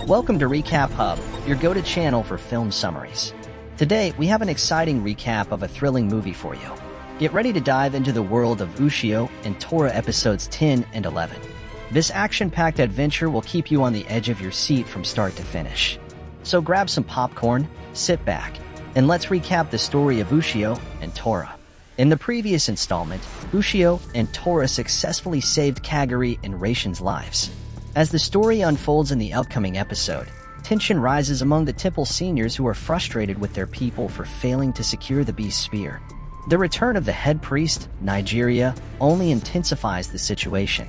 Welcome to Recap Hub, your go-to channel for film summaries. Today, we have an exciting recap of a thrilling movie for you. Get ready to dive into the world of Ushio Tora episodes 10 and 11. This action-packed adventure will keep you on the edge of your seat from start to finish. So grab some popcorn, sit back, and let's recap the story of Ushio and Tora. In the previous installment, Ushio and Tora successfully saved Kagari and Raishin's lives. As the story unfolds in the upcoming episode, tension rises among the temple seniors who are frustrated with their people for failing to secure the beast spear. The return of the head priest, Nigeria, only intensifies the situation.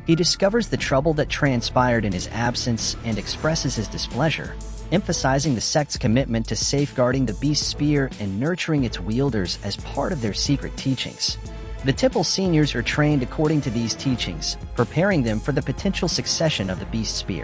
He discovers the trouble that transpired in his absence and expresses his displeasure, emphasizing the sect's commitment to safeguarding the beast spear and nurturing its wielders as part of their secret teachings. The temple seniors are trained according to these teachings, preparing them for the potential succession of the beast spear.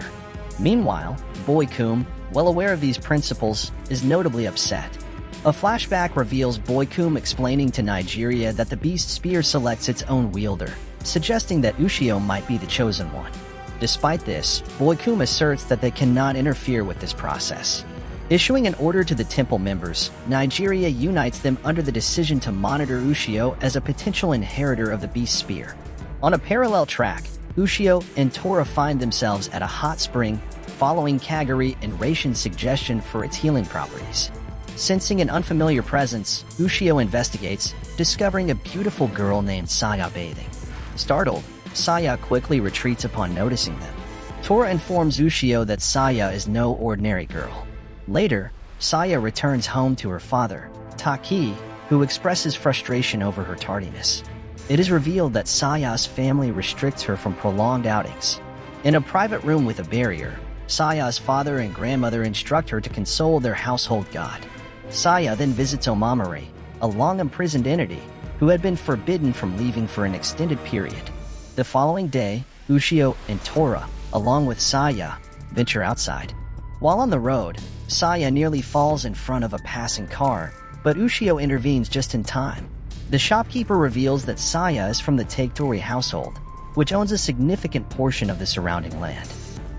Meanwhile, Boy Kum, well aware of these principles, is notably upset. A flashback reveals Boy Kum explaining to Nigeria that the beast spear selects its own wielder, suggesting that Ushio might be the chosen one. Despite this, Boy Kum asserts that they cannot interfere with this process. Issuing an order to the temple members, Nigeria unites them under the decision to monitor Ushio as a potential inheritor of the beast spear. On a parallel track, Ushio and Tora find themselves at a hot spring, following Kagari and Raishin's suggestion for its healing properties. Sensing an unfamiliar presence, Ushio investigates, discovering a beautiful girl named Saya bathing. Startled, Saya quickly retreats upon noticing them. Tora informs Ushio that Saya is no ordinary girl. Later, Saya returns home to her father, Taki, who expresses frustration over her tardiness. It is revealed that Saya's family restricts her from prolonged outings. In a private room with a barrier, Saya's father and grandmother instruct her to console their household god. Saya then visits Omamori, a long-imprisoned entity who had been forbidden from leaving for an extended period. The following day, Ushio and Tora, along with Saya, venture outside. While on the road, Saya nearly falls in front of a passing car, but Ushio intervenes just in time. The shopkeeper reveals that Saya is from the Taketori household, which owns a significant portion of the surrounding land.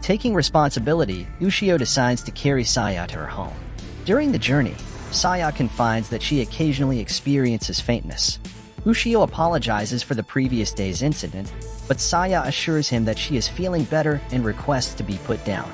Taking responsibility, Ushio decides to carry Saya to her home. During the journey, Saya confides that she occasionally experiences faintness. Ushio apologizes for the previous day's incident, but Saya assures him that she is feeling better and requests to be put down.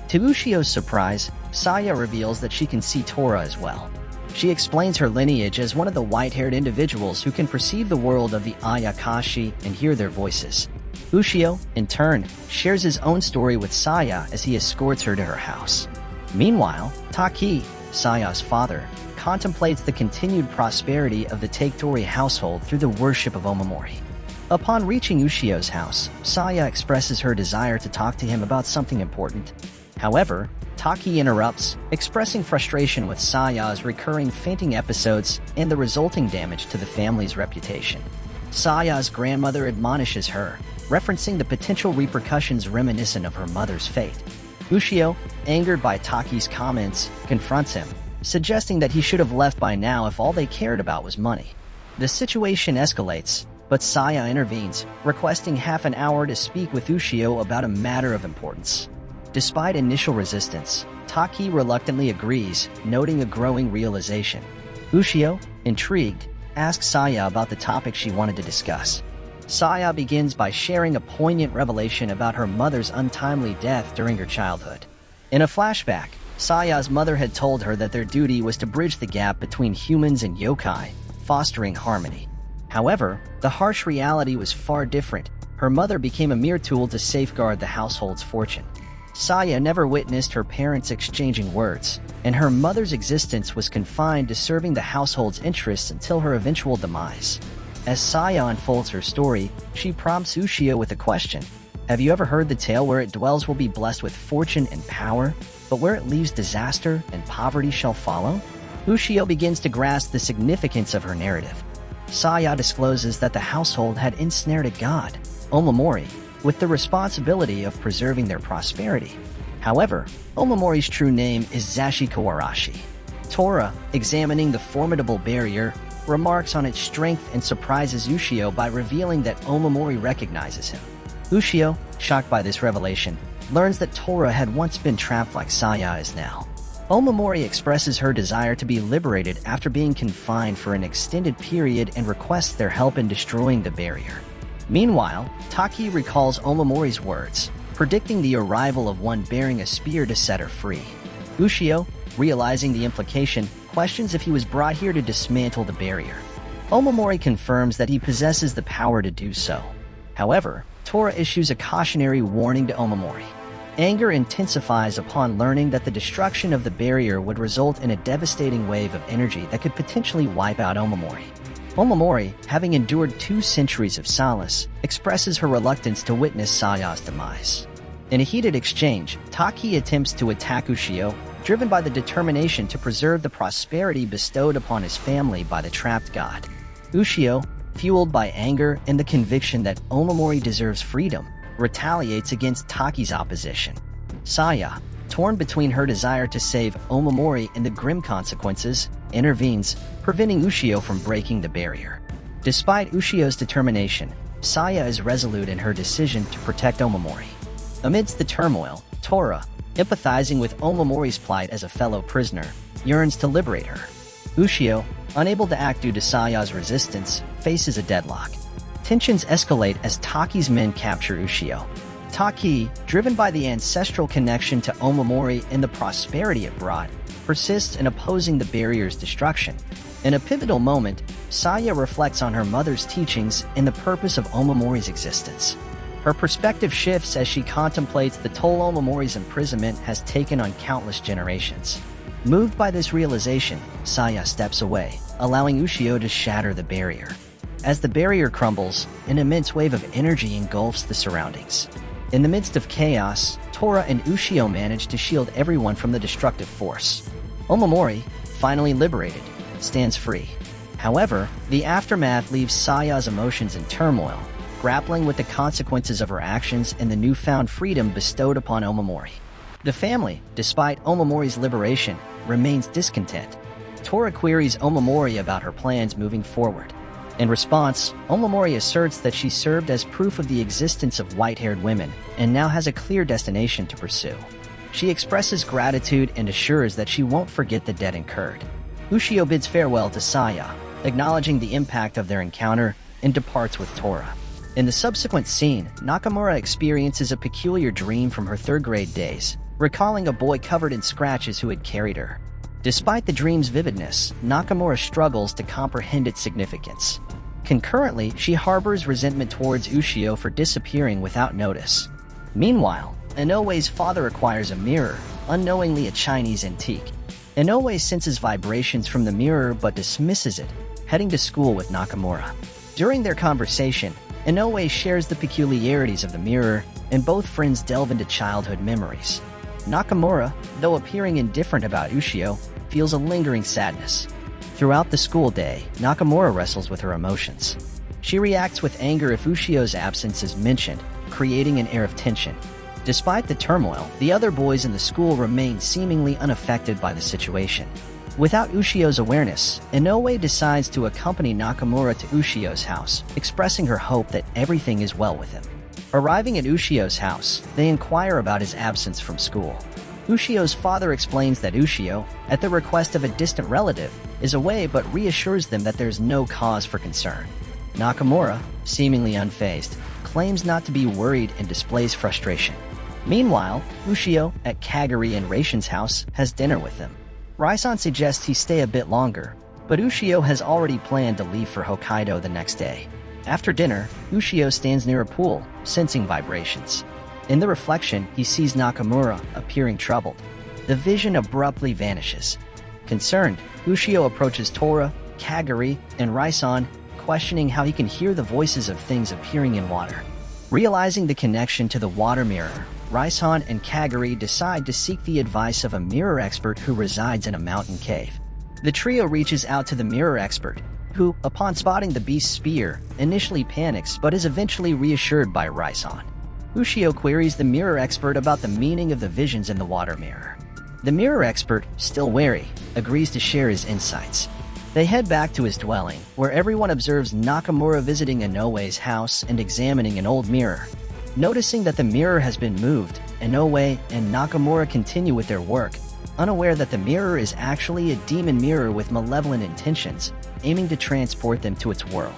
To Ushio's surprise, Saya reveals that she can see Tora as well. She explains her lineage as one of the white-haired individuals who can perceive the world of the Ayakashi and hear their voices. Ushio, in turn, shares his own story with Saya as he escorts her to her house. Meanwhile, Taki, Saya's father, contemplates the continued prosperity of the Taketori household through the worship of Omamori. Upon reaching Ushio's house, Saya expresses her desire to talk to him about something important. However, Taki interrupts, expressing frustration with Saya's recurring fainting episodes and the resulting damage to the family's reputation. Saya's grandmother admonishes her, referencing the potential repercussions reminiscent of her mother's fate. Ushio, angered by Taki's comments, confronts him, suggesting that he should have left by now if all they cared about was money. The situation escalates, but Saya intervenes, requesting half an hour to speak with Ushio about a matter of importance. Despite initial resistance, Taki reluctantly agrees, noting a growing realization. Ushio, intrigued, asks Saya about the topic she wanted to discuss. Saya begins by sharing a poignant revelation about her mother's untimely death during her childhood. In a flashback, Saya's mother had told her that their duty was to bridge the gap between humans and yokai, fostering harmony. However, the harsh reality was far different. Her mother became a mere tool to safeguard the household's fortune. Saya never witnessed her parents exchanging words, and her mother's existence was confined to serving the household's interests until her eventual demise. As Saya unfolds her story, she prompts Ushio with a question. Have you ever heard the tale where it dwells will be blessed with fortune and power, but where it leaves disaster and poverty shall follow? Ushio begins to grasp the significance of her narrative. Saya discloses that the household had ensnared a god, Omamori, with the responsibility of preserving their prosperity. However, Omamori's true name is Zashiko Arashi. Tora, examining the formidable barrier, remarks on its strength and surprises Ushio by revealing that Omamori recognizes him. Ushio, shocked by this revelation, learns that Tora had once been trapped like Saya is now. Omamori expresses her desire to be liberated after being confined for an extended period and requests their help in destroying the barrier. Meanwhile, Taki recalls Omamori's words, predicting the arrival of one bearing a spear to set her free. Ushio, realizing the implication, questions if he was brought here to dismantle the barrier. Omamori confirms that he possesses the power to do so. However, Tora issues a cautionary warning to Omamori. Anger intensifies upon learning that the destruction of the barrier would result in a devastating wave of energy that could potentially wipe out Omamori. Omamori, having endured 2 centuries of solace, expresses her reluctance to witness Saya's demise. In a heated exchange, Taki attempts to attack Ushio, driven by the determination to preserve the prosperity bestowed upon his family by the trapped god. Ushio, fueled by anger and the conviction that Omamori deserves freedom, retaliates against Taki's opposition. Saya, torn between her desire to save Omamori and the grim consequences, intervenes, preventing Ushio from breaking the barrier. Despite Ushio's determination, Saya is resolute in her decision to protect Omamori. Amidst the turmoil, Tora, empathizing with Omamori's plight as a fellow prisoner, yearns to liberate her. Ushio, unable to act due to Saya's resistance, faces a deadlock. Tensions escalate as Taki's men capture Ushio. Taki, driven by the ancestral connection to Omamori and the prosperity it brought, persists in opposing the barrier's destruction. In a pivotal moment, Saya reflects on her mother's teachings and the purpose of Omamori's existence. Her perspective shifts as she contemplates the toll Omamori's imprisonment has taken on countless generations. Moved by this realization, Saya steps away, allowing Ushio to shatter the barrier. As the barrier crumbles, an immense wave of energy engulfs the surroundings. In the midst of chaos, Tora and Ushio manage to shield everyone from the destructive force. Omamori, finally liberated, stands free. However, the aftermath leaves Saya's emotions in turmoil, grappling with the consequences of her actions and the newfound freedom bestowed upon Omamori. The family, despite Omamori's liberation, remains discontent. Tora queries Omamori about her plans moving forward. In response, Omamori asserts that she served as proof of the existence of white-haired women and now has a clear destination to pursue. She expresses gratitude and assures that she won't forget the debt incurred. Ushio bids farewell to Saya, acknowledging the impact of their encounter, and departs with Tora. In the subsequent scene, Nakamura experiences a peculiar dream from her third-grade days, recalling a boy covered in scratches who had carried her. Despite the dream's vividness, Nakamura struggles to comprehend its significance. Concurrently, she harbors resentment towards Ushio for disappearing without notice. Meanwhile, Inoue's father acquires a mirror, unknowingly a Chinese antique. Inoue senses vibrations from the mirror but dismisses it, heading to school with Nakamura. During their conversation, Inoue shares the peculiarities of the mirror, and both friends delve into childhood memories. Nakamura, though appearing indifferent about Ushio, feels a lingering sadness. Throughout the school day, Nakamura wrestles with her emotions. She reacts with anger if Ushio's absence is mentioned, creating an air of tension. Despite the turmoil, the other boys in the school remain seemingly unaffected by the situation. Without Ushio's awareness, Inoue decides to accompany Nakamura to Ushio's house, expressing her hope that everything is well with him. Arriving at Ushio's house, they inquire about his absence from school. Ushio's father explains that Ushio, at the request of a distant relative, is away but reassures them that there's no cause for concern. Nakamura, seemingly unfazed, claims not to be worried and displays frustration. Meanwhile, Ushio, at Kaguri and Raishin's house, has dinner with them. Raison suggests he stay a bit longer, but Ushio has already planned to leave for Hokkaido the next day. After dinner, Ushio stands near a pool, sensing vibrations. In the reflection, he sees Nakamura appearing troubled. The vision abruptly vanishes. Concerned, Ushio approaches Tora, Kaguri, and Raison, questioning how he can hear the voices of things appearing in water. Realizing the connection to the water mirror, Raison and Kaguri decide to seek the advice of a mirror expert who resides in a mountain cave. The trio reaches out to the mirror expert, who, upon spotting the beast's spear, initially panics but is eventually reassured by Raison. Ushio queries the mirror expert about the meaning of the visions in the water mirror. The mirror expert, still wary, agrees to share his insights. They head back to his dwelling, where everyone observes Nakamura visiting Inoue's house and examining an old mirror. Noticing that the mirror has been moved, Inoue and Nakamura continue with their work, unaware that the mirror is actually a demon mirror with malevolent intentions, aiming to transport them to its world.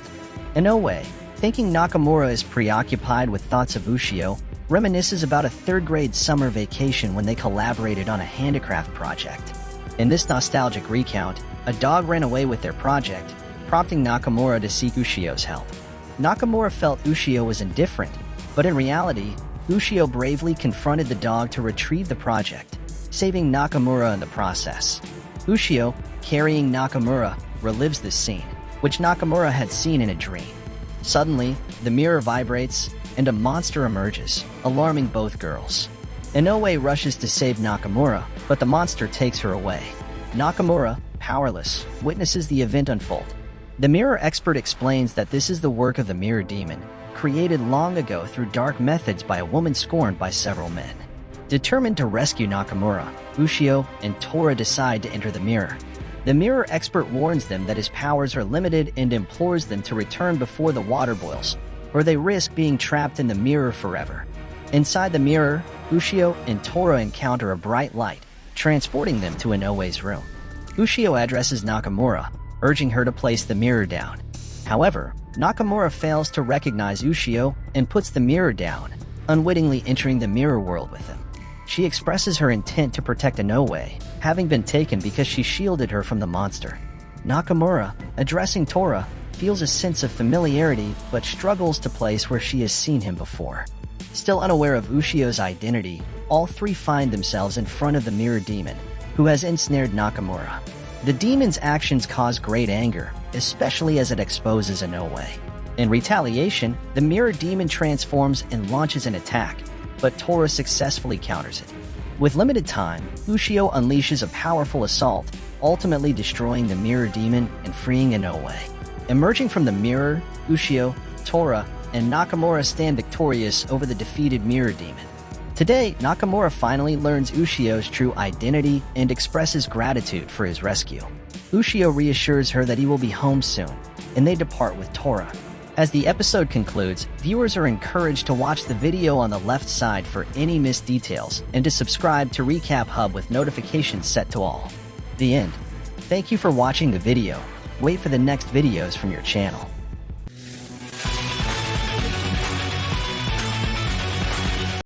Inoue, thinking Nakamura is preoccupied with thoughts of Ushio, reminisces about a third-grade summer vacation when they collaborated on a handicraft project. In this nostalgic recount, a dog ran away with their project, prompting Nakamura to seek Ushio's help. Nakamura felt Ushio was indifferent, but in reality, Ushio bravely confronted the dog to retrieve the project, saving Nakamura in the process. Ushio, carrying Nakamura, relives this scene, which Nakamura had seen in a dream. Suddenly, the mirror vibrates, and a monster emerges, alarming both girls. Inoue rushes to save Nakamura, but the monster takes her away. Nakamura, powerless, witnesses the event unfold. The mirror expert explains that this is the work of the mirror demon, created long ago through dark methods by a woman scorned by several men. Determined to rescue Nakamura, Ushio and Tora decide to enter the mirror. The mirror expert warns them that his powers are limited and implores them to return before the water boils, or they risk being trapped in the mirror forever. Inside the mirror, Ushio and Tora encounter a bright light, transporting them to Inoue's room. Ushio addresses Nakamura, urging her to place the mirror down. However, Nakamura fails to recognize Ushio and puts the mirror down, unwittingly entering the mirror world with him. She expresses her intent to protect Inoue, having been taken because she shielded her from the monster. Nakamura, addressing Tora, feels a sense of familiarity but struggles to place where she has seen him before. Still unaware of Ushio's identity, all three find themselves in front of the mirror demon, who has ensnared Nakamura. The demon's actions cause great anger, especially as it exposes Inoue. In retaliation, the mirror demon transforms and launches an attack, but Tora successfully counters it. With limited time, Ushio unleashes a powerful assault, ultimately destroying the mirror demon and freeing Inoue. Emerging from the mirror, Ushio, Tora, and Nakamura stand victorious over the defeated mirror demon. Today, Nakamura finally learns Ushio's true identity and expresses gratitude for his rescue. Ushio reassures her that he will be home soon, and they depart with Tora. As the episode concludes, viewers are encouraged to watch the video on the left side for any missed details and to subscribe to Recap Hub with notifications set to all. The end. Thank you for watching the video. Wait for the next videos from your channel.